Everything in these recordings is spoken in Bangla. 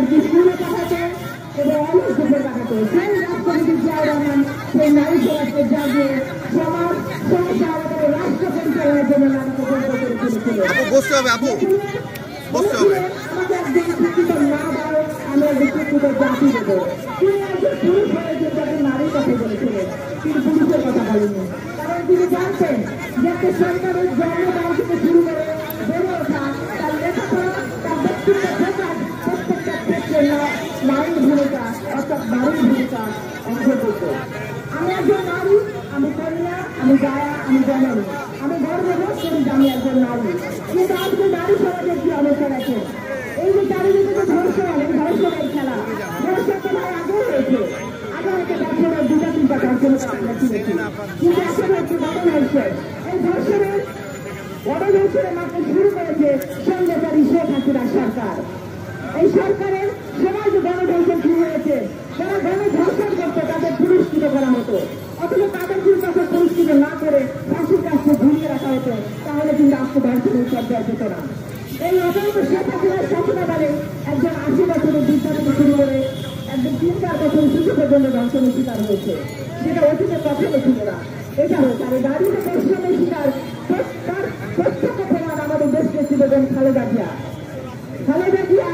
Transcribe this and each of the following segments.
তাদেরকে স্কুলে পাঠাতে এবং অনেক দেশে পাঠাতে সেই রাষ্ট্রপতি জিয়াউর রহমান সেই নারী সমাজকে জাগিয়ে সমাজ সংসার এবং রাষ্ট্র পরিচালনার জন্য নারীকে গর্ব করে তুলেছিল। আমাকে একজন শিক্ষিত না বলে আমি একজন শিক্ষিত জাতি দেবো। তিনি একজন পুরুষ হয়ে কিন্তু একজন নারীর কথা বলেছিলেন, তিনি পুরুষের কথা বলেননি। কারণ তিনি জানতেন যে একটা সরকারের জন্মদান থেকে শুরু করে বেড়ে ওঠা, তার লেখাপড়া, তার ব্যক্তিত্ব প্রকাশ প্রত্যেকটা ক্ষেত্রে নারীর ভূমিকা অর্থাৎ নারীর ভূমিকা অন্তর্ভুক্ত। আমি একজন নারী, আমি কন্যা, আমি গায়া, আমি জননী, আমি গর্ববোধ করি যে আমি একজন নারী। কিন্তু আজকে নারী সমাজের কি অবস্থা দেখেন? এই যে চারিদিকে যে ধর্ষণ, এই ধর্ষণের খেলা, ধর্ষণ তো ভাই আগেও হয়েছে, আগে হয়তো বছরের 2-3টা ধর্ষণ আমরা শুনেছি, কিন্তু এখন হচ্ছে গণধর্ষণ। এই ধর্ষণের গণধর্ষণের মাত্র শুরু করেছে স্বৈরাচারী শেখ হাসিনা সরকার। এই সরকারের সময় যে গণধর্ষণ শুরু হয়েছে, যারা গণধর্ষণ করতো তাদের পুরস্কৃত করা হতো, অথচ তাদের কাছে পুরস্কৃত না করে ফাঁসির কাছে ঝুলিয়ে রাখা হতো, তাহলে কিন্তু আজকে ধর্ষণের পর্যায়ে যেত না। এই অবৈধ শেখ হাসিনার শাসনাকালে একজন 80 বছরের বৃদ্ধা থেকে শুরু করে একজন 3-4 বছরের শিশু পর্যন্ত ধর্ষণের শিকার হয়েছে, যেটা অতীতে কখনো ছিল না। এটা হয়েছে আর নারীদের ধর্ষণের শিকার তার প্রত্যক্ষ প্রমাণ আমাদের দেশকে ছিল খালেদা জিয়া। খালেদা জিয়া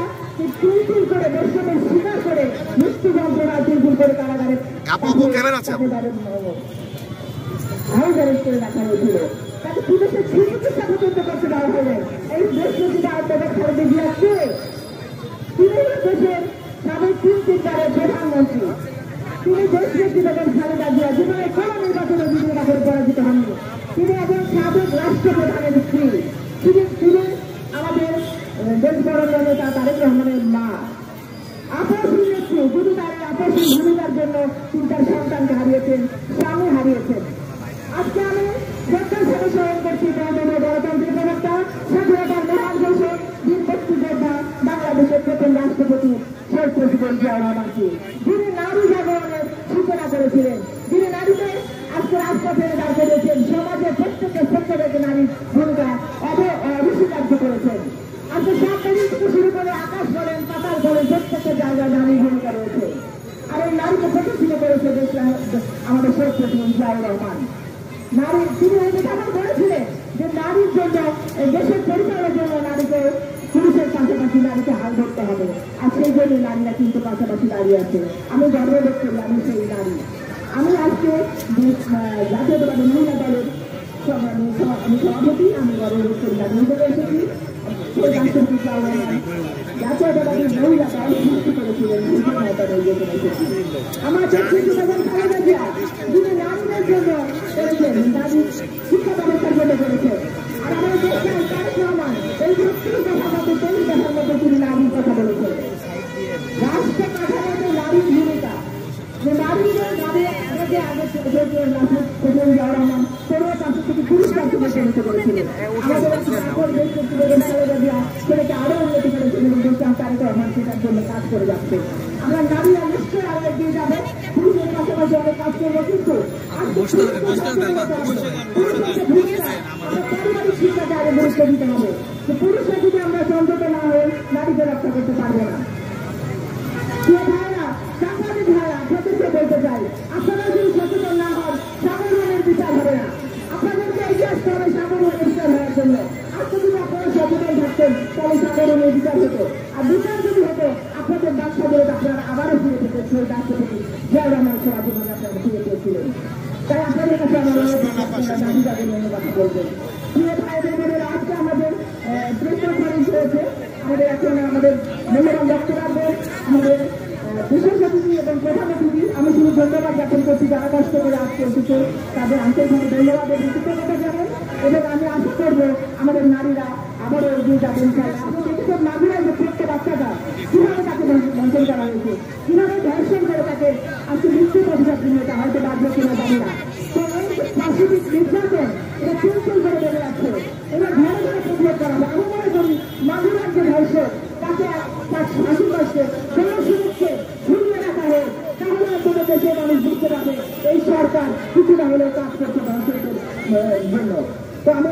চুলচুল করে ধর্ষণের শিকার করে মৃত্যু যন্ত্রণা চুলচুল করে কারাগারে আইদারের করে রাখা হয়েছিল। তাকে পুলিশের চিকিৎসা পর্যন্ত করতে দেওয়া হয়নি। এই দেশ যদি আত্মদান খালেদা জিয়াকে, তিনি দেশের সাবেক 3-3বারের প্রধানমন্ত্রী, তিনি দেশ নেত্রী বেগম খালেদা জিয়া জীবনে কোনো নির্বাচনে বিজয়ী করে পরাজিত হননি। তিনি একজন সাবেক রাষ্ট্রপ্রধানের স্ত্রী, তিনি আমাদের দেশ বড় নেতা তারেক রহমানের মা। আপসহীন নেত্রী, শুধু তার আপসহীন ভূমিকার জন্য তিনি তার সন্তানকে হারিয়েছেন, স্বামী হারিয়েছেন। আজকে আমি সরকার সাথে স্মরণ করছি গণতন্ত্রের প্রবক্তা, স্বাধীনতার মহান ঘোষক, বীর মুক্তিযোদ্ধা, বাংলাদেশের প্রথম রাষ্ট্রপতি শেখ প্রেসিডেন্ট জিয়াউর রহমানকে, যিনি নারী জাগরণের সূচনা করেছিলেন, যিনি নারীকে আজকে রাজপথে দাঁড় করেছেন, সমাজের প্রত্যেকের ক্ষেত্রে নারীর ভূমিকা অস্বীকার্য করেছেন। আজকে সরকারি থেকে শুরু করে আকাশ বলেন, পাতাল বলেন, প্রত্যেকের জায়গায় নারীর ভূমিকা রয়েছে। আর এই নারীকে প্রতিষ্ঠিত করেছে আমাদের শেখ প্রেসিডেন্ট জিয়াউর রহমান। নারী তিনি কথা বলেছিলেন যে নারীর জন্য দেশের পরিচালনার জন্য নারীকে পুরুষের পাশাপাশি নারীকে হাল ধরতে হবে, আর সেই জন্য নারীরা কিন্তু পাশাপাশি দাঁড়িয়ে আছে। আমি গর্ববোধ করি আমি সেই নারী। আমি আজকে জাতীয়তাবাদী মহিলা দলের আমি সভাপতি, আমি গর্ববোধ করি আমি হিসেবে এসেছি। সেই রাষ্ট্রপতি জাতীয়তাবাদী মহিলা দল সৃষ্টি করেছিলেন, আমার খালেদা জিয়া যিনি নারীদের জন্য করেছেন, নারী শিক্ষা ব্যবস্থার জন্য করেছেন। আর আমাদের দেশের তারেক রহমান এই 30 দফার মধ্যে 30 দফার মধ্যে তিনি নারীর কথা বলেছেন। রাষ্ট্র কাঠামোতে নারীর ভূমিকা, যে নারীদের আগে জিয়াউর রহমান 15 পাঁচ থেকে 30 বছর পরিণত করেছিলেন। আমাদের খালেদা জিয়া সেটাকে আরো উন্নতি করেছেন এবং তারেক রহমান সেটার জন্য কাজ করে যাচ্ছে। আমরা নারীরা নিশ্চয়ই আরো এগিয়ে যাবে, পুরুষের পাশাপাশি অনেক কাজ করবো, কিন্তু পারিবারিক শিক্ষাকে আরো গুরুত্ব দিতে হবে। পুরুষরা যদি আমরা সংযত না হয়ে নারীকে রক্ষা করতে পারবো না। সাংবাদিক ভাইরা সচেতন বলতে চাই, আপনারা যদি সচেতন না হন সাগরনের বিচার হবে না। আপনাদেরকে এগিয়ে আসতে হবে সাগরনের বিচার হওয়ার জন্য। আজকে যদি আপনারা সচেতন থাকতেন তাহলে সাগরনের বিচার হতো, আর বিচার যদি হতো আপনাদের বাদশাদের আপনারা আবারও ফিরে পেতেন সেই রাষ্ট্রপতি জিয়াউর রহমান সবার জন্য আপনারা ফিরে পেয়েছিলেন। তাই আপনাদের কাছে আমার দাবি ধন্যবাদ বলবেন। প্রিয় ভাইদের বোনেরা, আজকে আমাদের প্রেস কনফারেন্স হয়েছে, আমাদের এখন আমাদের মূল্যবান বক্তব্য আমাদের বিশেষ অতিথি এবং প্রধান অতিথি, আমি শুধু ধন্যবাদ জ্ঞাপন করছি যারা কষ্ট করে আজকে এসেছে, তাদের আন্তরিকভাবে ধন্যবাদ এবং কৃতজ্ঞতা জানান। এবং আমি আশা করবো আমাদের নারীরা আবারও এগিয়ে যাবেন। আপনি দেখেছেন নারীরা যে ছোট্ট বাচ্চাটা কিভাবে তাকে বঞ্চন করা হয়েছে, কিভাবে ধর্ষণ করে তাকে আজকে মৃত্যুর অধিকার দিনটা হয়তো বাধ্য কিনা জানি না। তো এই সাংস্কৃতিক নির্যাতন এটা চুলচুল করে বেড়ে যাচ্ছে, এটা ঘরে ঘরে প্রতিরোধ করা হবে। আমি মনে করি মাগুরার যে ধর্ষণ তাকে তার শাশুর কষ্টে জনসুরক্ষে ঘুরিয়ে রাখা হোক, তাহলে আপনাদের দেশের মানুষ বুঝতে পারবে এই সরকার কিছুটা হলেও কাজ করছে ধর্ষণের জন্য। তো আমি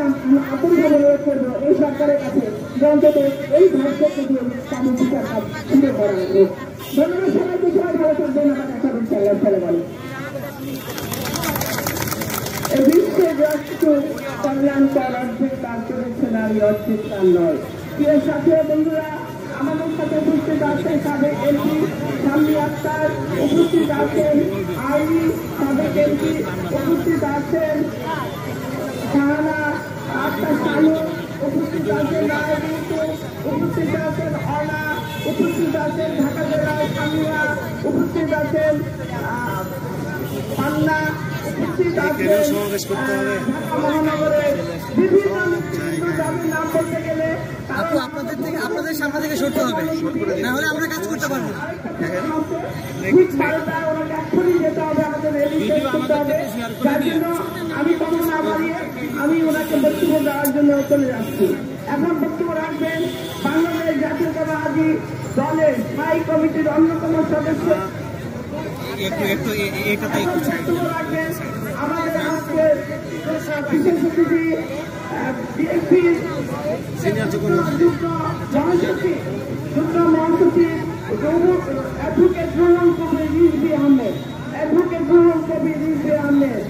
আন্তরিকভাবে অনুরোধ করবো এই সরকারের কাছে অন্তত এই ভারতকে দিয়ে তাদের বিচার কাজ শুরু করা হোক। ধন্যবাদ সবাইকে, সবাই ভালো থাকবেন, আমার দেখাবেন সাল্লাহ সাল্লাম আলাইকুম। এই বিশ্বের রাষ্ট্র কল্যাণকর অর্ধেক কাজ করেছে নারী, অর্ধেক তার নয়। প্রিয় সাথী বন্ধুরা, আমাদের সাথে উপস্থিত আছেন সাবেক এমপি শামী আক্তার, উপস্থিত আছেন আইনি সাবেক এমপি, উপস্থিত আছেন শাহানা আক্তার শানু, উপস্থিত আছেন রায়বীর, উপস্থিত আছেন অনা, উপস্থিত আছেন ঢাকা জেলার সামিয়া, উপস্থিত আছেন পান্না, উপস্থিত আছেন ঢাকা মহানগরের বিভিন্ন দাবির নাম বলতে গেলে আপনাদের সামনে থেকে সরতে হবে, না হলে আমরা কাজ করতে পারবো না। আমি কথা না বাড়িয়ে আমি ওনাকে বক্তব্য দেওয়ার জন্য চলে যাচ্ছি। এখন বক্তব্য রাখবেন বাংলাদেশ জাতীয়তাবাদী দলের স্থায়ী কমিটির অন্যতম সদস্য, বক্তব্য রাখবেন আমাদের আজকের বিশেষ অতিথি বিএনপির যুগ্ম মহাসচিব অ্যাডভোকেট রুহুল কবির রিজভী আহমেদ, অ্যাডভোকেট রুহুল কবির রিজভী আহমেদ।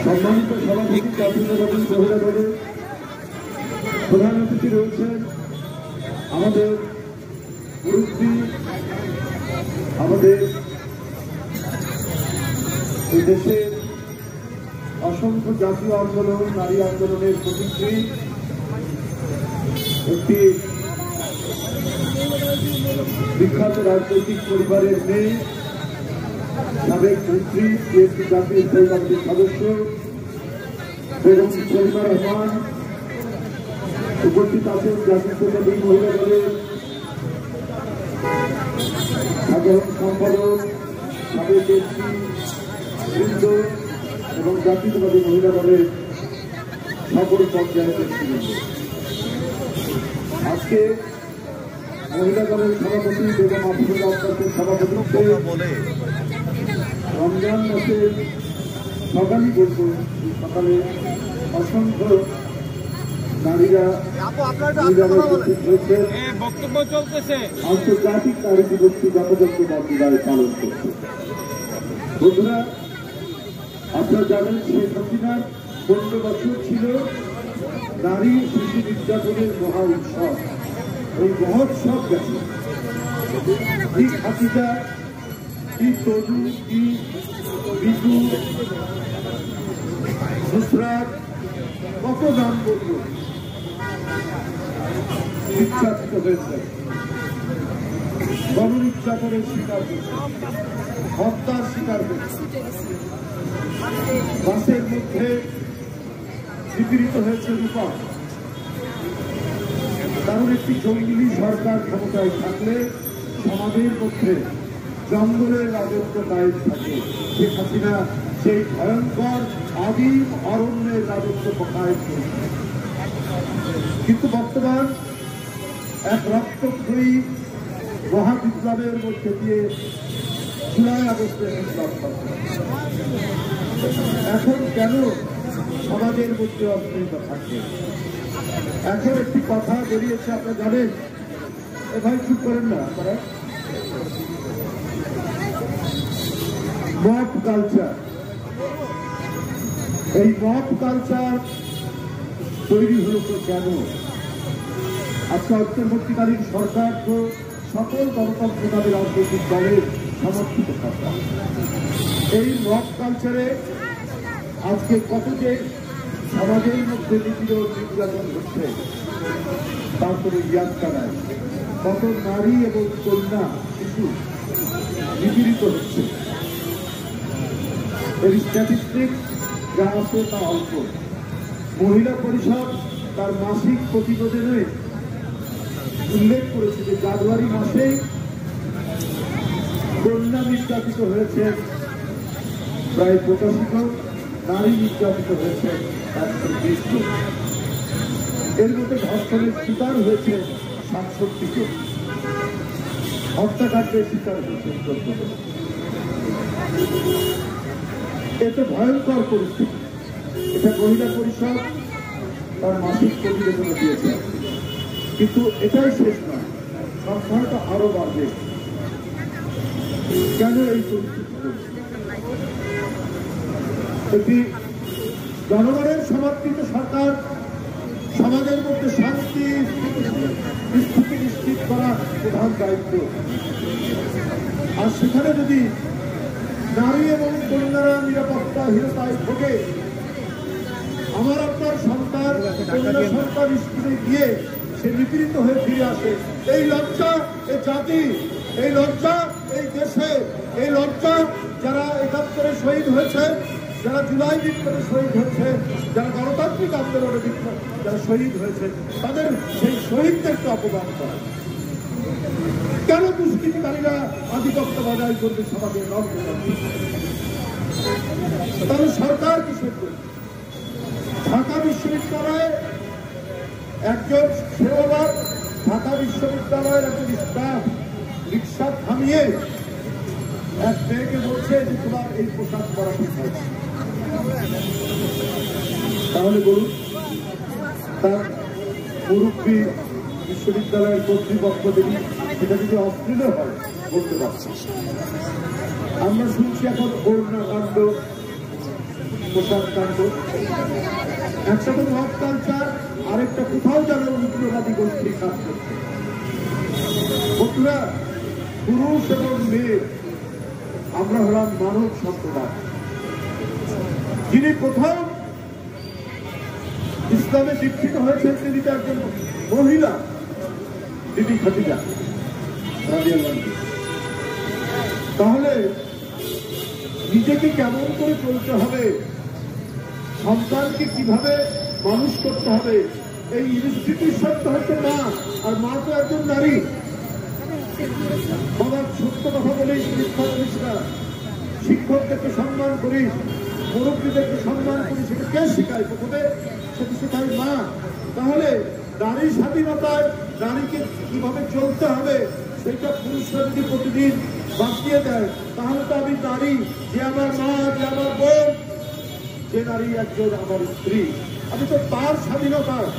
সম্মানিত সভাপতি জাতীয়তাবাদী মহিলা দলের প্রধান অতিথি রয়েছেন আমাদের মুরব্বী, আমাদের এই দেশের অসংখ্য জাতীয় আন্দোলন, নারী আন্দোলনের প্রতিক্রি একটি বিখ্যাত রাজনৈতিক পরিবারের মেয়ে, সাবেক মন্ত্রী, বিএনপি জাতীয় স্থায়ী কমিটির সদস্য বেগম সলিমা রহমান, উপস্থিত আছেন জাতীয়তাবাদী মহিলা দলের সাধারণ সম্পাদক, সাবেক এমপি বৃন্দ এবং জাতীয়তাবাদী মহিলা দলের সকল পর্যায়ের নেতৃবৃন্দ। আজকে মহিলা দলের সভাপতি বেগম আফরোজা আক্তারের সভাপতিত্বে রমজান মাসের সকালই বলব, সকালে অসংখ্য নারীরা বক্তব্য চলতেছে, আন্তর্জাতিক নারী দিবসটি যথাযথভাবে পালন করছে। বন্ধুরা, আপনারা জানেন শেখ হাসিনার 15 বছর ছিল নারী শিশু নির্যাতনের মহা উৎসব। এই মহোৎসব গেছে ঠিক হাসিনা কি তরু, কি বিজু, নুসরাত, কত নাম বলল, নির্যাতিত হয়েছে, গণনির্যাতনের শিকার হয়েছে, হত্যার শিকার হয়েছে, বাসের মধ্যে নিপীড়িত হয়েছে রূপা। কারণ একটি জঙ্গলি সরকার ক্ষমতায় থাকলে সমাজের মধ্যে জঙ্গলের রাজত্ব কায়েম থাকে। শেখ হাসিনা সেই ভয়ঙ্কর আদিম অরণ্যের রাজত্ব কায়েম করেছে। কিন্তু বর্তমান এক রক্তক্ষয়ী মহাবিপ্লবের মধ্যে দিয়ে জুলাই আগস্টের বিপ্লব করছে। এখন কেন সমাজের মধ্যে অস্থিরতা থাকবে? এখন একটি কথা বেরিয়েছে, আপনারা জানেন, এ ভাই চুপ করেন না আপনারা, মব কালচার। এই মব কালচার তৈরি হল তো কেন? আজকে অন্তর্বর্তীকালীন সরকার তো সকল গণতন্ত্রবাদী রাজনৈতিক দলের সমর্থিত সরকার। এই মব কালচারে আজকে কত যে সমাজের মধ্যে নিপীড়ন নির্যাতন হচ্ছে তারপরে ইয়াত্তা নাই, কত নারী এবং কন্যা শিশু নিপীড়িত হচ্ছে। এর স্ট্যাটিস্টিক যা আছে তা অল্প। মহিলা পরিষদ তার মাসিক প্রতিবেদনে উল্লেখ করেছে যে জানুয়ারি মাসে কন্যা নির্যাতিত হয়েছে প্রায় 85 জন, নারী নির্যাতিত হয়েছে 120 জন, এর মধ্যে ধর্ষণের শিকার হয়েছে 67 জন, হত্যাকাণ্ডের শিকার হয়েছে 14 জন। এত ভয়ঙ্কর পরিস্থিতি। এটা মহিলা পরিষদ তার মাসিক প্রতিবেদনে দিয়েছে, কিন্তু এটাই শেষ নয়, সংখ্যাটা আরো বাড়বে। কেন এই পরিস্থিতি? একটি জনগণের সমর্থিত সরকার সমাজের মধ্যে শান্তি স্থিতি নিশ্চিত করা প্রধান দায়িত্ব। আর সেখানে যদি নারী এবং কন্যারা নিরাপত্তাহীনতায় ভোগে, আমার আপনার সন্তান কন্যা সন্তান স্কুলে গিয়ে সে নিপীড়িত হয়ে ফিরে আসে, এই লজ্জা এই জাতি, এই লজ্জা এই দেশে, এই লজ্জা যারা ৭১ শহীদ হয়েছে, যারা জুলাই বিপ্লবে শহীদ হয়েছে, যারা গণতান্ত্রিক আন্দোলনে যারা শহীদ হয়েছে, তাদের সেই শহীদদেরকে অপমান করা। কেন দুষ্কৃতিকারীরা আধিপত্য বজায় করবে সমাজের তাহলে সরকার কিসের করবে? ঢাকা বিশ্ববিদ্যালয়ে একজন সেবাদার, ঢাকা বিশ্ববিদ্যালয়ের একজন স্টাফ রিক্সা থামিয়ে এক মেয়েকে বলছে যে তোমার এই পোশাক করা ঠিক আছে। তাহলে বলুন, তার মুরব্বী বিশ্ববিদ্যালয়ের কর্তৃপক্ষ যদি সেটা যদি অশ্লীল হয় বলতে পারছে। আমরা শুনছি এখন করোনা কাণ্ড, পোশাক কাণ্ড, একটা তো মব কালচার, আরেকটা কোথাও যেন উগ্রবাদী গোষ্ঠী কাজ করছে। বন্ধুরা, পুরুষ এবং মেয়ে আমরা হলাম মানব সম্প্রদায়। যিনি প্রথম ইসলামে দীক্ষিত হয়েছেন তিনি তো একজন মহিলা, বিবি খাদিজা রাদিয়াল্লাহু আনহা। তাহলে নিজেকে কেমন করে চলতে হবে, সন্তানকে কিভাবে মানুষ করতে হবে, এই ইনস্টিটিউশন তো হচ্ছে মা, আর মা তো একজন নারী। বাবার সত্য কথা বলেই শিক্ষা করিস না, শিক্ষকদেরকে সম্মান করিস, মুরব্বীদেরকে সম্মান করিস, সেটা কে শেখায়? প্রথমে সেটা শেখায় মা। তাহলে নারী স্বাধীনতায় নারীকে কিভাবে চলতে হবে সেটা পুরুষরা যদি প্রতিদিন বাঁচিয়ে দেয়, তাহলে তো আমি নারী, যে আমার মা, যে আমার বোন, যে নারী একজন আমার স্ত্রী, আমি তো তার স্বাধীনতায়,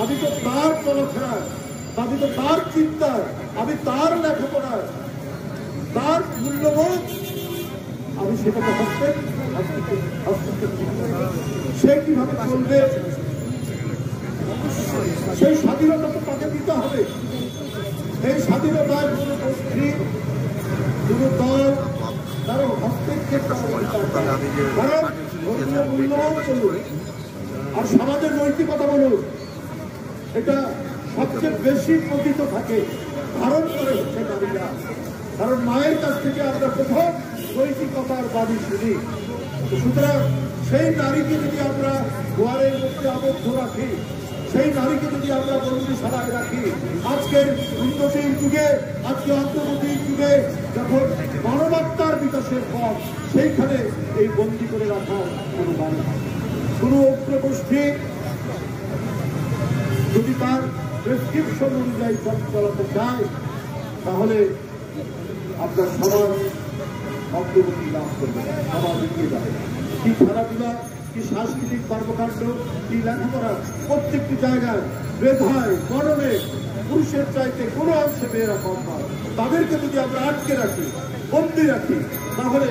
আমি তো তার চলাফেরায়, আমি তো তার চিন্তায়, আমি তার লেখাপড়ায়, তার মূল্যবোধ, আমি সেটাকে সে কিভাবে চলবে সেই স্বাধীনতা তো তাকে দিতে হবে। এই স্বাধীনতায় কোনো গোষ্ঠী, কোনো দল কারো হস্তক্ষেপ, কারণ ধর্মীয় মূল্যবোধ চলুন আর সমাজের নৈতিকতা বলুন, এটা সবচেয়ে বেশি পতিত থাকে, ধারণ করে হচ্ছে নারীরা। কারণ মায়ের কাছ থেকে আমরা প্রথম নৈতিকতার বাণী শুনি। সুতরাং সেই নারীকে যদি আমরা ঘরের মধ্যে আবদ্ধ রাখি, সেই নারীকে যদি আমরা বন্দিশালায় রাখি, আজকের উন্নতির যুগে, আজকে অগ্রগতির যুগে যখন মানবাত্মার বিকাশের পথ, সেইখানে এই বন্দী করে রাখার কোনো মানে নেই। কোনো অগ্রগোষ্ঠী যদি তার প্রেসক্রিপশন অনুযায়ী পথ চালাতে চায়, তাহলে আপনার সমাজ অগ্রগতি লাভ করবে, সমাজ এগিয়ে যাবে। কি খেলাধুলা, কি সাংস্কৃতিক কর্মকাণ্ড, কি লেখাপড়া, প্রত্যেকটি জায়গায় মেধায়, গণনে পুরুষের চাইতে কোনো অংশে মেয়েরা কম পায়। তাদেরকে যদি আমরা আটকে রাখি, বন্দী রাখি, তাহলে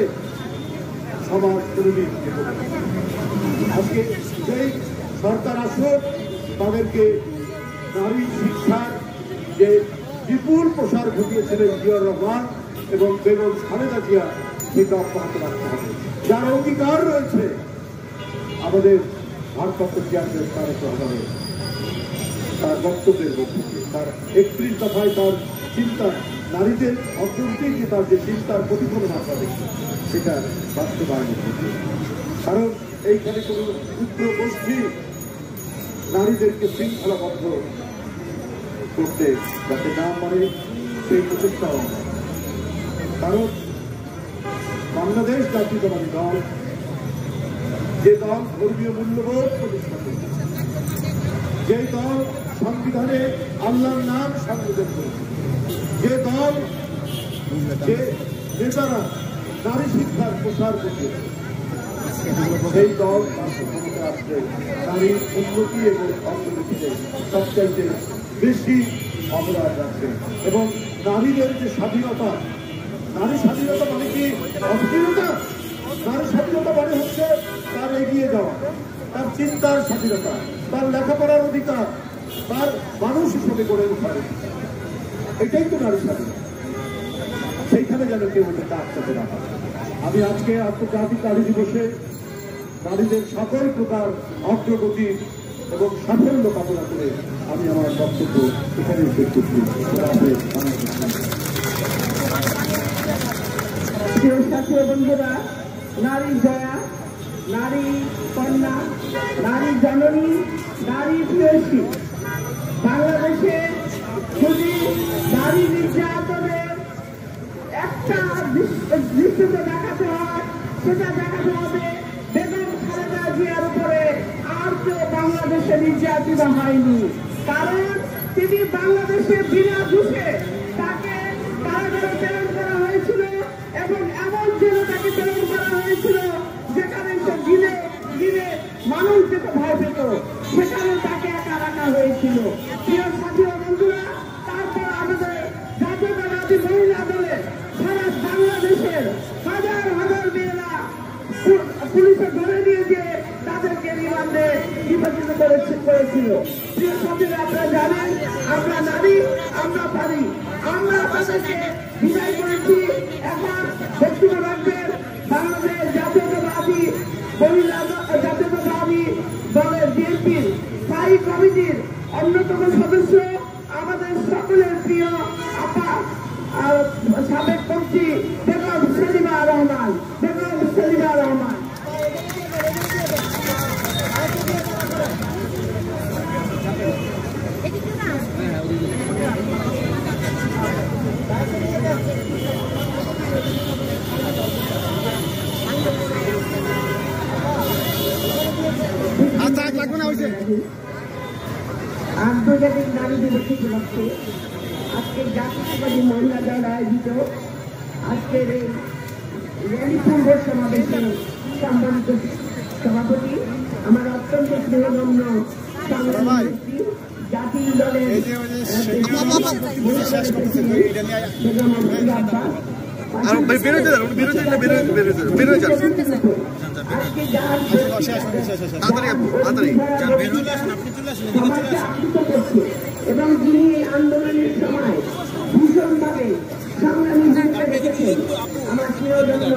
সমাজ কোনদিন আজকে যেই সরকার আসুক তাদেরকে নারী শিক্ষার যে বিপুল প্রসার ঘটিয়েছিলেন জিয়াউর রহমান এবং বেগম খালেদা জিয়া, সেটা অব্যাহত রাখতে হবে। যার অঙ্গীকার রয়েছে আমাদের ভারপ্রাপ্ত চেয়ারম্যান তারেক রহমানের, তার বক্তব্যের মধ্যে তার ৩১ দফায় তার চিন্তা, নারীদের অগ্রগতির যে তার যে চিন্তার প্রতিফলন আসবে সেটা বাস্তবায়নের মধ্যে। কারণ এইখানে কোনো ক্ষুদ্র গোষ্ঠী নারীদেরকে শৃঙ্খলাবদ্ধ করতে যাতে না পারে সেই প্রচেষ্টাও, কারণ বাংলাদেশ জাতীয়তাবাদী দল, যে দল ধর্মীয় মূল্যবোধ প্রতিষ্ঠা করেছে, যে দল সংবিধানে আল্লাহর নাম সংযোজন করেছে, যে দল, যে নেতারা নারী শিক্ষার প্রসার করছে, সেই দল ক্ষমতা আসলে নারীর উন্নতি এবং অর্থনীতিতে সবচাইতে বেশি অবদান রাখছে। এবং নারীদের যে স্বাধীনতা, নারী স্বাধীনতা মানে কি অস্থিরতা? নারী স্বাধীনতা মানে হচ্ছে তার এগিয়ে যাওয়া, তার চিন্তার স্বাধীনতা, তার লেখাপড়ার অধিকার, তার মানুষ হিসেবে গড়ে ওঠার অধিকার। এটাই তো নারী স্বাধীনতা। সেইখানে যেন কেউ ওটাকে আটকাতে না পারে। আমি আজকে আন্তর্জাতিক নারী দিবসে নারীদের সকল প্রকার অগ্রগতি এবং সাফল্য কামনা করে আমি আমার বক্তব্য এখানে শেষ করছি। বন্ধুরা, নারী জয়া, নারী কন্যা, নারী জননী, নারী প্রেয়সী, বাংলাদেশে যদি নারী নির্যাতনের একটা দৃশ্যকে দেখাতে হয়, সেটা দেখাতে হবে বেগম খালেদা জিয়ার উপরে। আর কেউ বাংলাদেশে নির্যাতিত হয়নি, কারণ তিনি বাংলাদেশে বিনা দোষে তাকে কারাগারে প্রেরণ করা হয়েছিল এবং এমন জেলে তাকে প্রেরণ করা হয়েছিল যেখানে সে দিনে দিনে মানুষ যেতে ভয় পেত, সেখানে তাকে একা রাখা হয়েছিল। প্রিয় সাথী ও বন্ধুরা, তারপর আমাদের জাতীয়তাবাদী মহিলা দলে সারা বাংলাদেশের হাজার হাজার মেয়েরা পুলিশে ধরে নিয়ে গিয়ে তাদেরকে রিমান্ডে নির্বাচিত করেছিল। প্রিয় সাথীরা, আপনারা জানেন আমরা নারী, আমরা পারি, আমরা তাদেরকে বিদায় করেছি। এখন বক্তব্য রাখবেন বাংলাদেশ জাতীয়তাবাদী মহিলা জাতীয়তাবাদী দলের বিএনপির স্থায়ী কমিটির অন্যতম সদস্য, আমাদের সকলের প্রিয় আপা, সাবেক মন্ত্রী বেগম সেলিমা রহমান। বেগম সেলিমা রহমান। আন্তর্জাতিক নারী দিবস উপলক্ষে আজকে জাতীয়তাবাদী মহিলা দল আয়োজিত আজকের এই র্যালি পূর্ব সমাবেশের সম্মানিত সভাপতি, আমার অত্যন্ত স্নেহগণ্য সংগ্রামী জাতীয় দলের এবং যিনি আন্দোলনের সময় ভীষণভাবে সংগ্রামী ভূমিকা রেখেছেন, আমার প্রিয়জন্য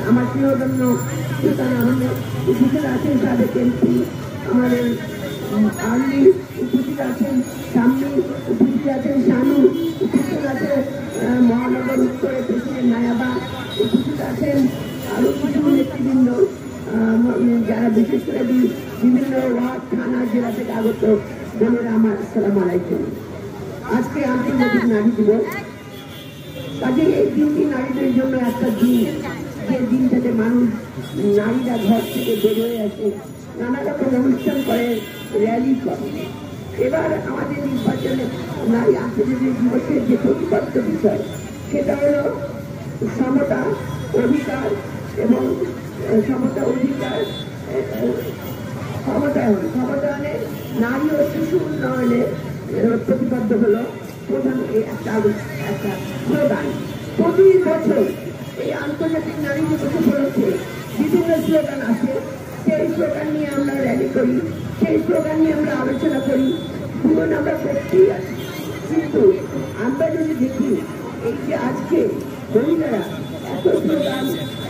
আমার প্রিয়জন্য উপস্থিত আছেন সাবেক এমপি, আমাদের আর্মি উপস্থিত আছেন, সামনে উপস্থিত আছেন শানু, উপস্থিত আছে মহানগর উত্তরে প্রেসিডেন্ট নায়াবা, উপস্থিত আছেন আরো কিছু নেতৃবৃন্দ যারা বিশেষ করে বিভিন্ন ওয়ার্ড থানা জেলা থেকে আগত বোনেরা আমার আসসালামু আলাইকুম। আজকে আন্তর্জাতিক নারী দিবস, কাজে এই দিনটি নারীদের জন্য একটা দিন, যে দিনটাতে মানুষ নারীরা ঘর থেকে বেরোয় আসে, নানা রকম অনুষ্ঠান করে, র্যালি করে। এবার আমাদের নির্বাচনে নারী আন্তর্জাতিক দিবসের যে প্রতিপাদ্য বিষয়, সেটা হলো সমতা অধিকার এবং সমতা অধিকার ক্ষমতায়নে নারী ও শিশু উন্নয়নে প্রতিপাদ্য হলো প্রধান একটা স্লোগান। প্রতি বছর এই আন্তর্জাতিক নারী দিবস উপলক্ষে বিভিন্ন স্লোগান আছে, সেই স্লোগান নিয়ে আমরা র্যালি করি, সেই স্লোগান নিয়ে আমরা আলোচনা করি, জীবন আমরা করতেই আছি। কিন্তু আমরা যদি দেখি এই যে আজকে মহিলারা এত স্লোগান,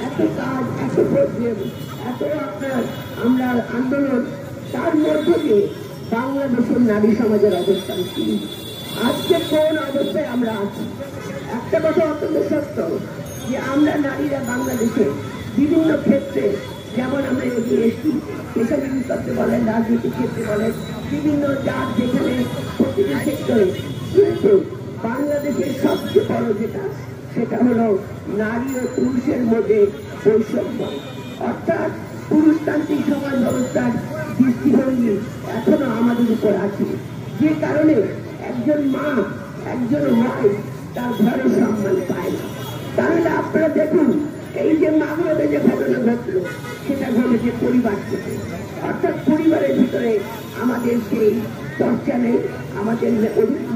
এত কাজ, এত প্রোগ্রাম, এত আমরা আন্দোলন, তার মধ্যে দিয়ে বাংলাদেশের নারী সমাজের অবস্থান কি, আজকে কোন অবস্থায় আমরা আছি। একটা কথা অত্যন্ত সত্য যে আমরা নারীরা বাংলাদেশে বিভিন্ন ক্ষেত্রে যেমন আমরা এগিয়ে এসেছি পেশাজীবী তত্ত্বে বলেন, রাজনীতির ক্ষেত্রে বলেন, বিভিন্ন জাত যেখানে প্রতিটি সেক্টরে। কিন্তু বাংলাদেশের সবচেয়ে বড় যেটা, সেটা হলো নারী ও পুরুষের মধ্যে বৈষম্য। অর্থাৎ পুরুষতান্ত্রিক সমাজ ব্যবস্থার দৃষ্টিভঙ্গি এখনো আমাদের উপর আছে, যে কারণে একজন মা, একজন ওয়াইফ তার ঘরে সম্মান পায় না। তাহলে আপনারা দেখুন, এই যে মাগুরাতে যে ঘটনা ঘটল, সেটা ঘটেছে পরিবার থেকে। অর্থাৎ পরিবারের ভিতরে আমাদের সেই চর্চা নেই, আমাদের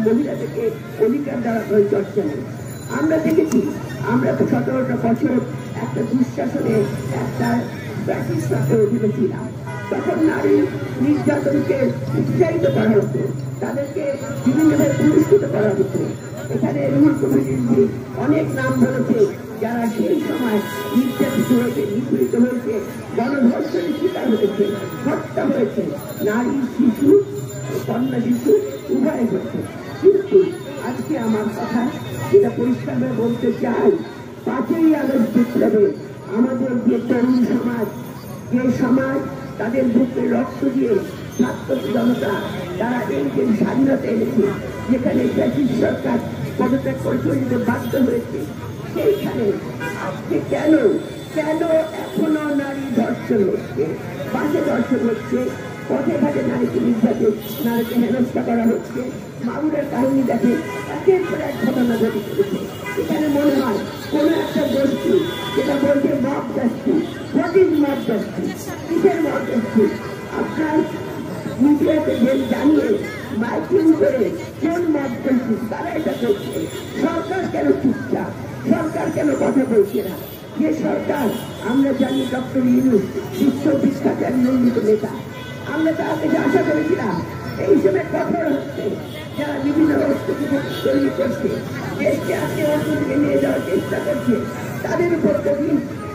মহিলাদেরকে অধিকার দেওয়ার কোনো চর্চা নেই। আমরা দেখেছি, আমরা 17টা বছর একটা দুঃশাসনে একটা ব্যাটিস্টাকে অধীনে ছিলাম। তখন নারী নির্যাতনকে উৎসাহিত করা হতো, তাদেরকে বিভিন্নভাবে পুরস্কৃত করা হতো। এখানে রুহুল কবির অনেক নাম বলেছে যারা সেই সময় নির্যাতিত হয়েছে, নিপীড়িত হয়েছে, গণধর্ষণের শিকার হয়েছে, হত্যা হয়েছে, নারী, শিশু, কন্যা শিশু উভয় হয়েছে। কিন্তু আজকে আমার কথা যেটা পরিষ্কারভাবে বলতে চাই, 5ই আগস্ট বিপ্লবে আমাদের যে তরুণ সমাজ, যে সমাজ তাদের বুকে রক্ত দিয়ে ছাত্র জনতা তারা এই যে স্বাধীনতা এনেছে, যেখানে ব্রিটিশ সরকার পদত্যাগ করে চলে যেতে বাধ্য হয়েছে, সেইখানে আজকে কেন এখনো নারী ধর্ষণ হচ্ছে, বাসে ধর্ষণ হচ্ছে, পথে ঘাটে নারীকে নির্যাতন, নারীকে হেনস্থা করা হচ্ছে। মাগুরের কাহিনী দেখে একের পর এক ঘটনা ঘটে চলেছে। এখানে মনে হয় কোন একটা গোষ্ঠী যেটা বলছে mob justice. What is mob justice? কিসের মব জাস্টিস? আপনার মিডিয়াতে জানিয়ে মাইকিং করে কোন মব জাস্টিস তারা এটা করছে? সরকার কেন চুপচাপ? সরকার কেন কথা বলছে না? যে সরকার, আমরা জানি ডক্টর ইউনূস বিশ্ববিখ্যাত মনোনীত নেতা, আমরা তার থেকে আশা করেছিলাম এই হিসেবে কঠোর হচ্ছে, যারা বিভিন্ন অস্ত্রকে তৈরি করছে, দেশকে আজকে অস্ত্রকে নিয়ে যাওয়ার চেষ্টা করছে, তাদের উপর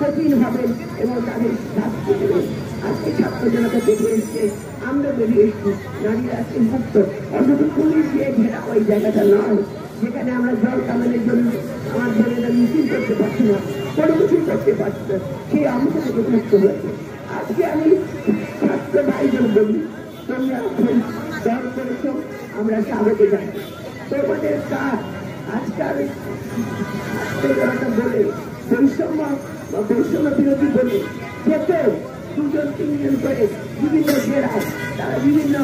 কঠিন হবে এবং তাদের শাস্তি দেবে। আজকে ছাত্র জনতা বেরিয়ে এসছে, আমরা বেরিয়ে এসছি, নারীরা আজকে মুক্ত। অন্তত পুলিশ দিয়ে ঘেরা ওই জায়গাটা নয়, যেখানে আমরা জল কামানের জন্য আমার বোনেরা মিছিল করতে পারছি না, কোনো কিছু করতে পারছি না, সেই অংশ থেকে মুক্ত হয়েছে। আজকে আমি ছাত্র ভাইদের বলি, তোমরা দল করেছ, আমরা স্বাগত জানাই। তোমাদের কাজ আজকাল ছাত্র বলে বৈষম্য বা বৈষম্য বিরোধী বলে যেতে 2-3 করে বিভিন্ন জেলায় তারা বিভিন্ন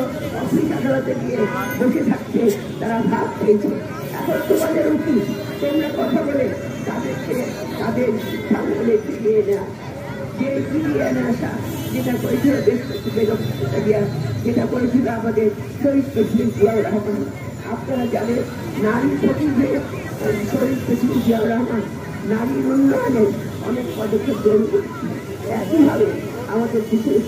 অফিস আদালতে গিয়ে বসে থাকছে, তারা ভাগ পেয়েছে। এখন তোমাদের উচিত তোমরা কথা বলে তাদেরকে তাদের সামনে ফিরিয়ে নেওয়া, যে ফিরিয়ে এনে আসা যেটা করেছিল বেগম খালেদা, যেটা করেছিল আমাদের শহীদ প্রেসিডেন্ট জিয়াউর রহমান। আপনারা জানেন নারী প্রতিভে শহীদ প্রেসিডেন্ট জিয়াউর রহমান নারীর উন্নয়নে অনেক পদক্ষেপ গ্রহণ করেছে। একইভাবে আমাদের দেশের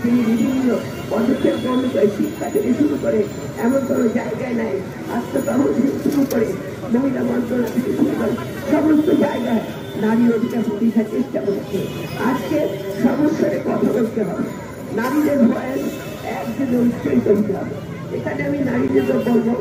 তিনি বিভিন্ন পদক্ষেপ গ্রহণ করে, শিক্ষা থেকে শুরু করে এমন কোনো জায়গায় নাই, আত্মকর্ম থেকে শুরু করে মহিলা মন্ত্রণালয় থেকে শুরু করে সমস্ত জায়গায় নারী অধিকার প্রতিষ্ঠার চেষ্টা করছে। আজকে সমস্যারে কথা বলতে হবে, নারীদের ভয়েস একদিনে উৎসাহিত হতে হবে। এখানে আমি নারীদের বলবো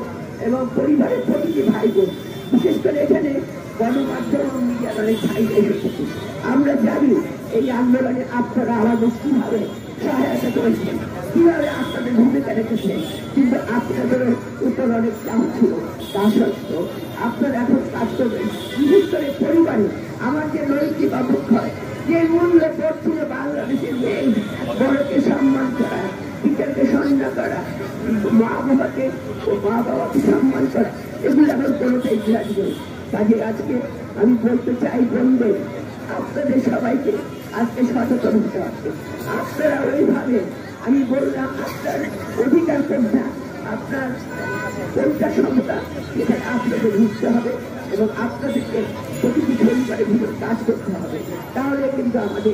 এবং পরিবারের প্রতিটি ভাই বোন, বিশেষ করে এখানে গণমাধ্যম এবং মিডিয়ার অনেক ভাই এসেছে। আমরা জানি এই আন্দোলনে আপনারা আমাদের কিভাবে সহায়তা করেছেন, কিভাবে আপনাদের ভূমিকা রেখেছেন, কিন্তু আপনাদের উপর অনেক চাপ ছিল। তা সত্ত্বেও আপনারা এখন কাজ করবেন। বিশেষ করে পরিবারে আমার যে নৈতিক অবক্ষয়, যে মূল্য পড়ছিল বাংলাদেশের মেয়ে, বড়কে সম্মান করা, টিচারকে সম্মান করা, মা বাবাকে ও মা বাবাকে সম্মান করা, এগুলো এখন কোনোটাই লাগবে। কাজে আজকে আমি বলতে চাই বন্ধু, আপনাদের সবাইকে আজকে সচেতন হতে হবে। আপনারা ওইভাবে আমি বললাম আপনার অধিকার কোনটা, আপনার কোনটা ক্ষমতা, এখানে আপনাদের বুঝতে হবে এবং আপনাদেরকে প্রতিটি পরিবারের ভিতরে কাজ করতে হবে। তাহলে কিন্তু আমাদের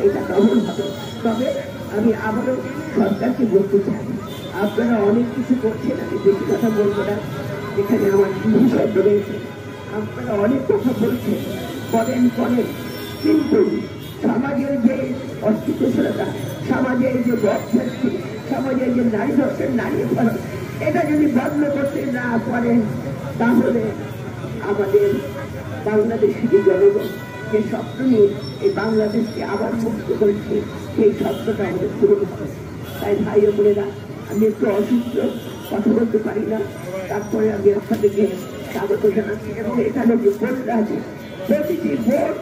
এটা দমন হবে। তবে আমি আবারও সরকারকে বলতে চাই, আপনারা অনেক কিছু করছেন, আমি বেশি কথা বলবো না, এখানে আমার শব্দ রয়েছে। আপনারা অনেক কথা বলছেন, করেন, কিন্তু সমাজের যে অস্থিতিশীলতা, সমাজের যে বদভ্যাসী, সমাজের যে নারী ধর্ষণ, নারী ফলন, এটা যদি বন্ধ করতে না পারেন তাহলে আমাদের বাংলাদেশি জনগণ যে স্বপ্ন নিয়ে এই বাংলাদেশকে আবার মুক্ত করেছে সেই স্বপ্নটা আমাদের পূরণ হবে। তাই ভাই ও বোনেরা, আমি একটু অসুস্থ, কথা বলতে পারি না, তারপরে আমি আপনাদেরকে স্বাগত জানাচ্ছি। এবং এখানে যে ভোটরা আছে, প্রতিটি ভোট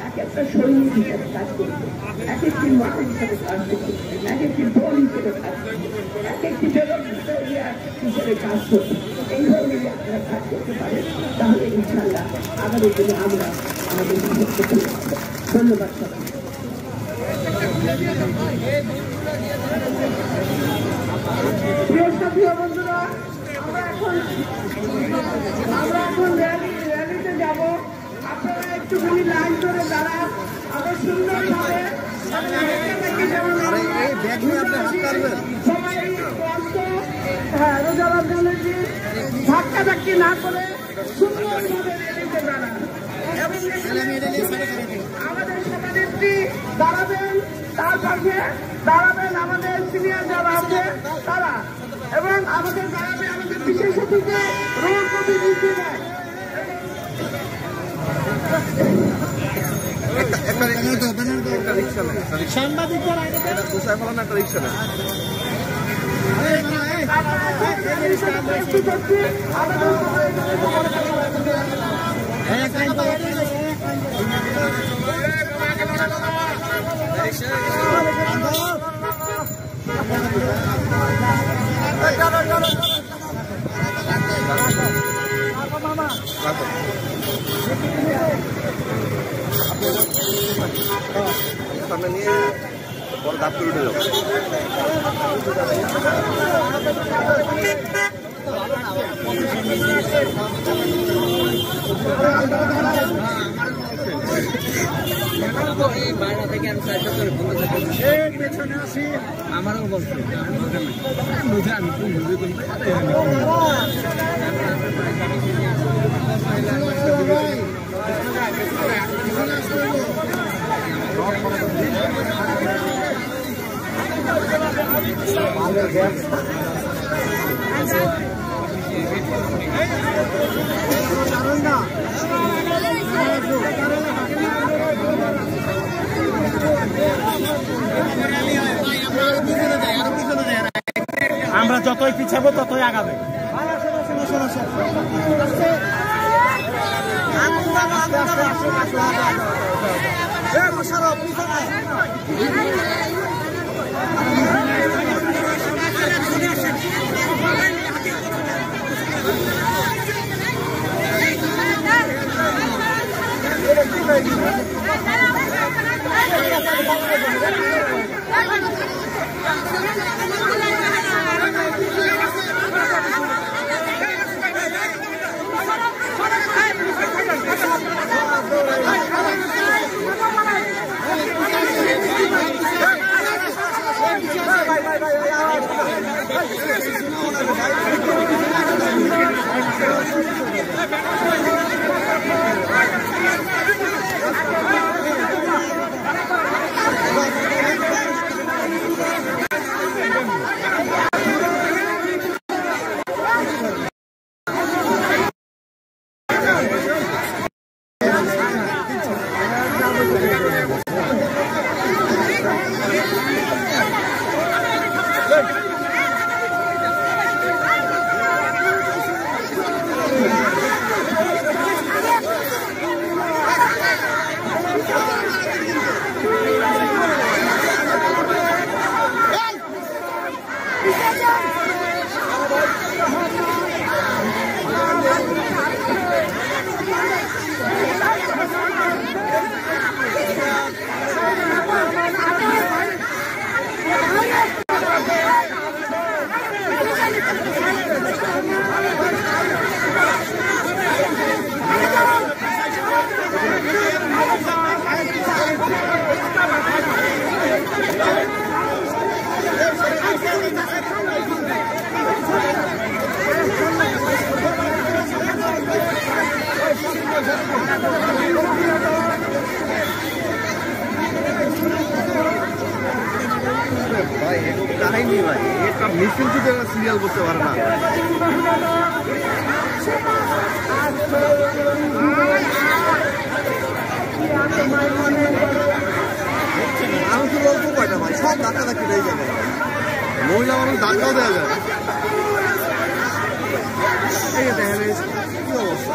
এক একটা সৈনিক হিসাবে কাজ করছে, এক একটি মা হিসাবে কাজ করছে, এক একটি বোন হিসেবে কাজ করছে, এক একটি হিসেবে কাজ করছে। এইভাবে যদি আপনারা কাজ করতে পারেন তাহলে ইনশাল্লাহ আগামী দিনে আমরা আমাদের ধন্যবাদ সবাই। প্রিয় সাথী বন্ধুরা, আমরা এখন র্যালিতে যাব। আপনারা একটুখানি লাইন ধরে দাঁড়ান, আরো সুন্দরভাবে সবাই রোজা রমজানের দিন ধাক্কাধাক্কি না করে সুন্দরভাবে র্যালিতে দাঁড়ান। এবং আমাদের সভানেত্রী দাঁড়াবেন, তার পাশে দাঁড়াবেন আমাদের সিনিয়র যারা আছে তারা, এবং আমাদের দাঁড়াবে আমাদের বিশেষ অতিথি রোল প্রতিনিধি। সাংবাদিকরা সামনে নিয়ে বড় দাপ করে উঠে যাবো। আমারও বলছে আমরা যতই পিছাবো ততই আগাবে। ভাই এরকম কাহিনী ভাই, এটা মিছিল তো সিরিয়াল করতে পারে না। মানুষ অল্প কয়টা ভাই, সব ধাক্কা ধাক্কি হয়ে যাবে, মহিলা মানুষ ধাক্কাও দেওয়া যায়। এই দেখেন কি অবস্থা।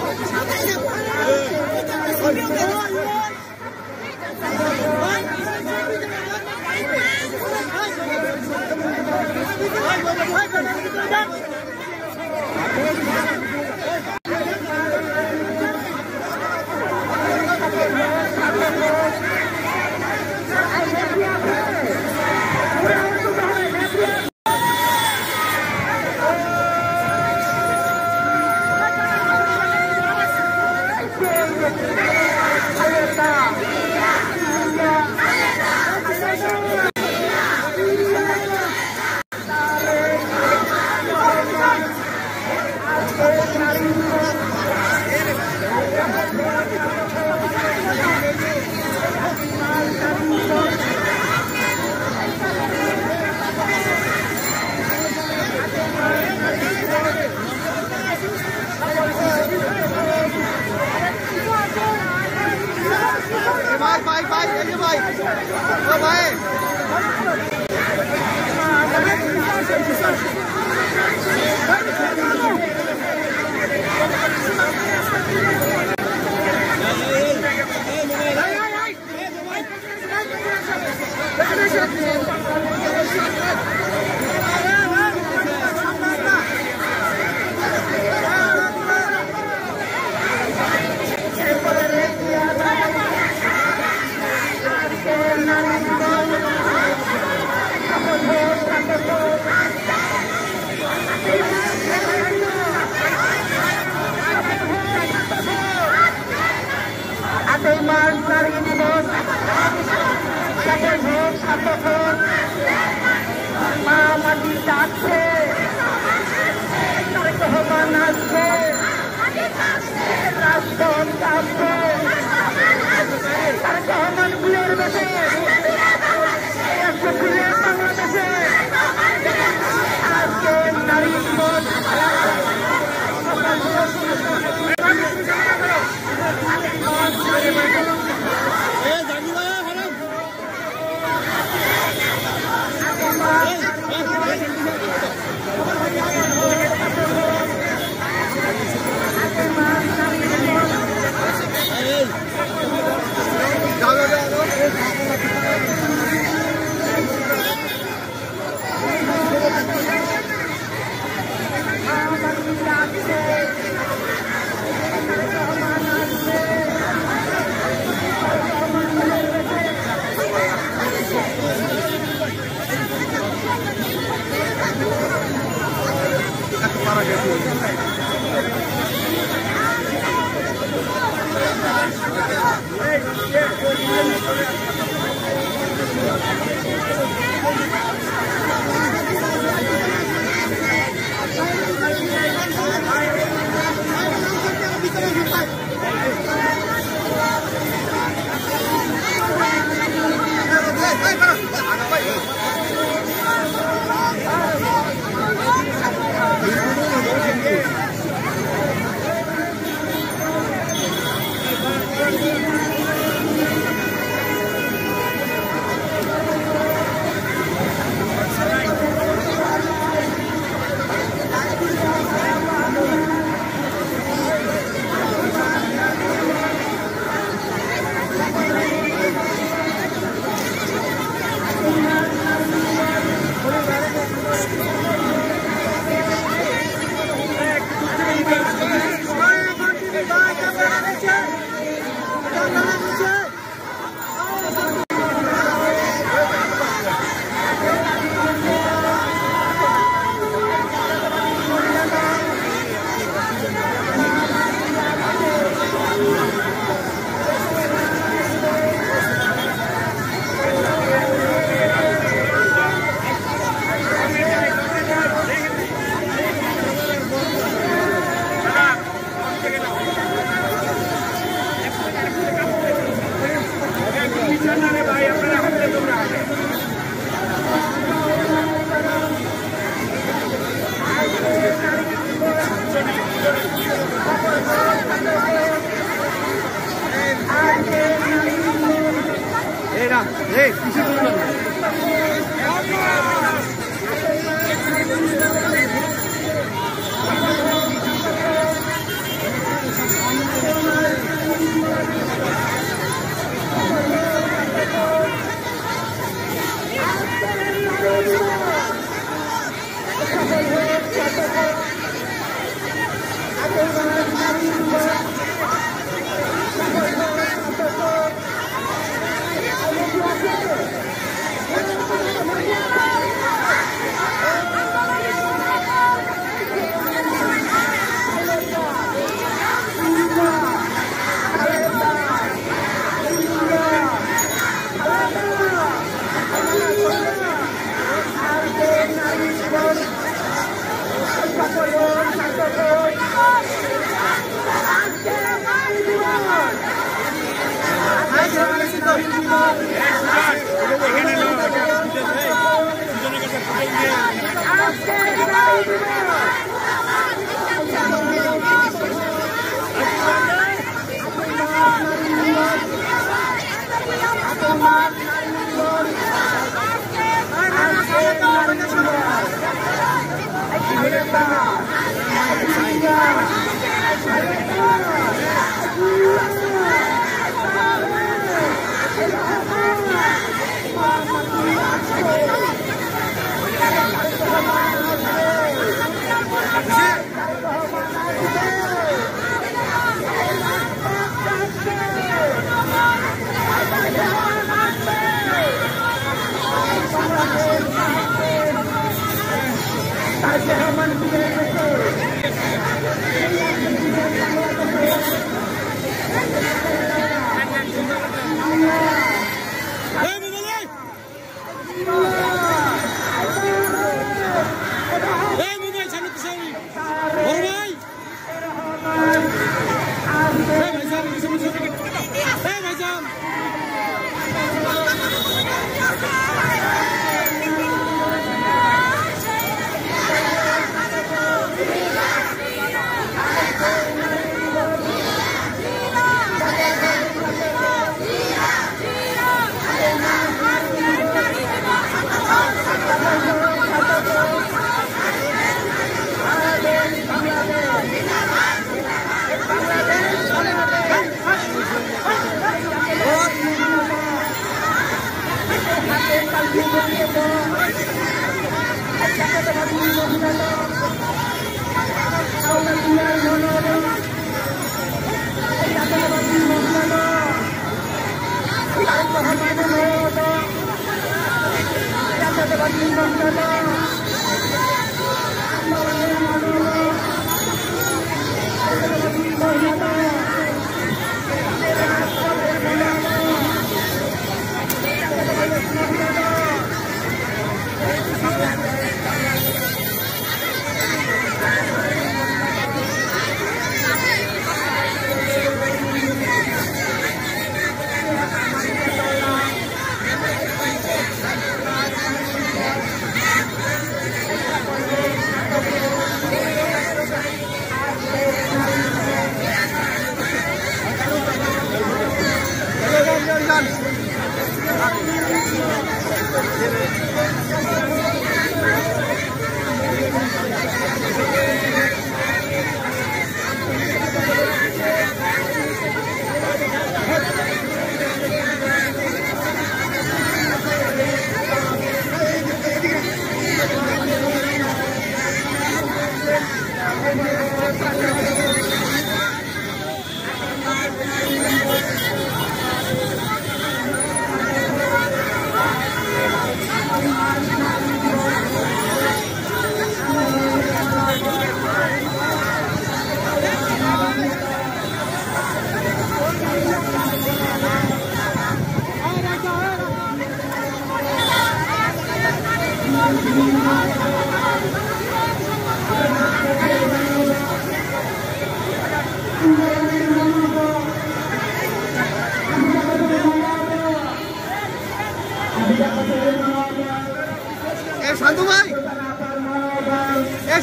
শান্তু ভাই,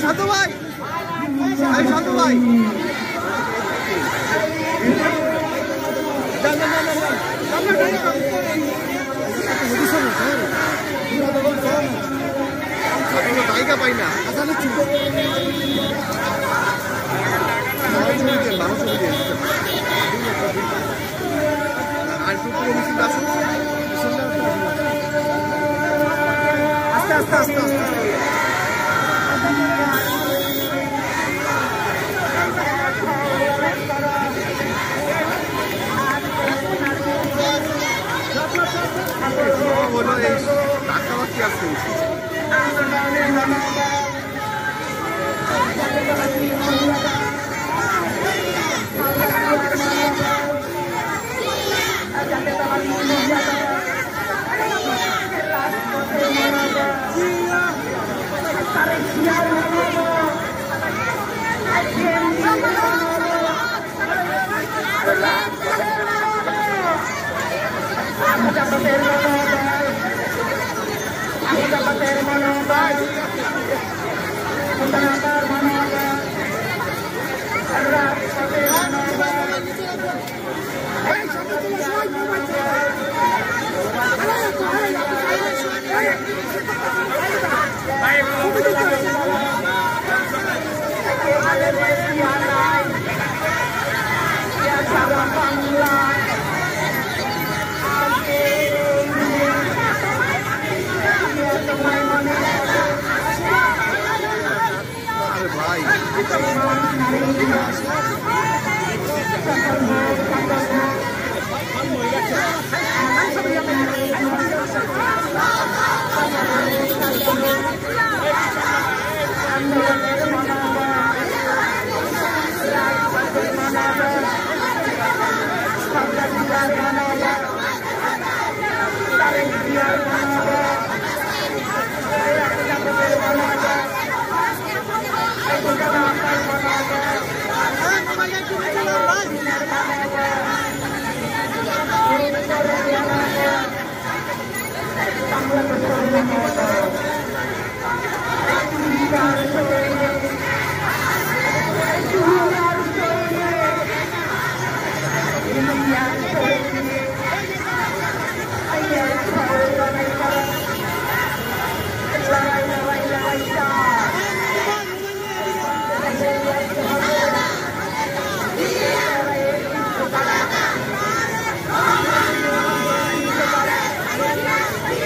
শান্তু ভাই, শান্তু ভাই, জায়গা পাই না। আস্তে আস্তে আস্তে আস্তে ডাক্তারবাতি আসছে। Aku dapat termono,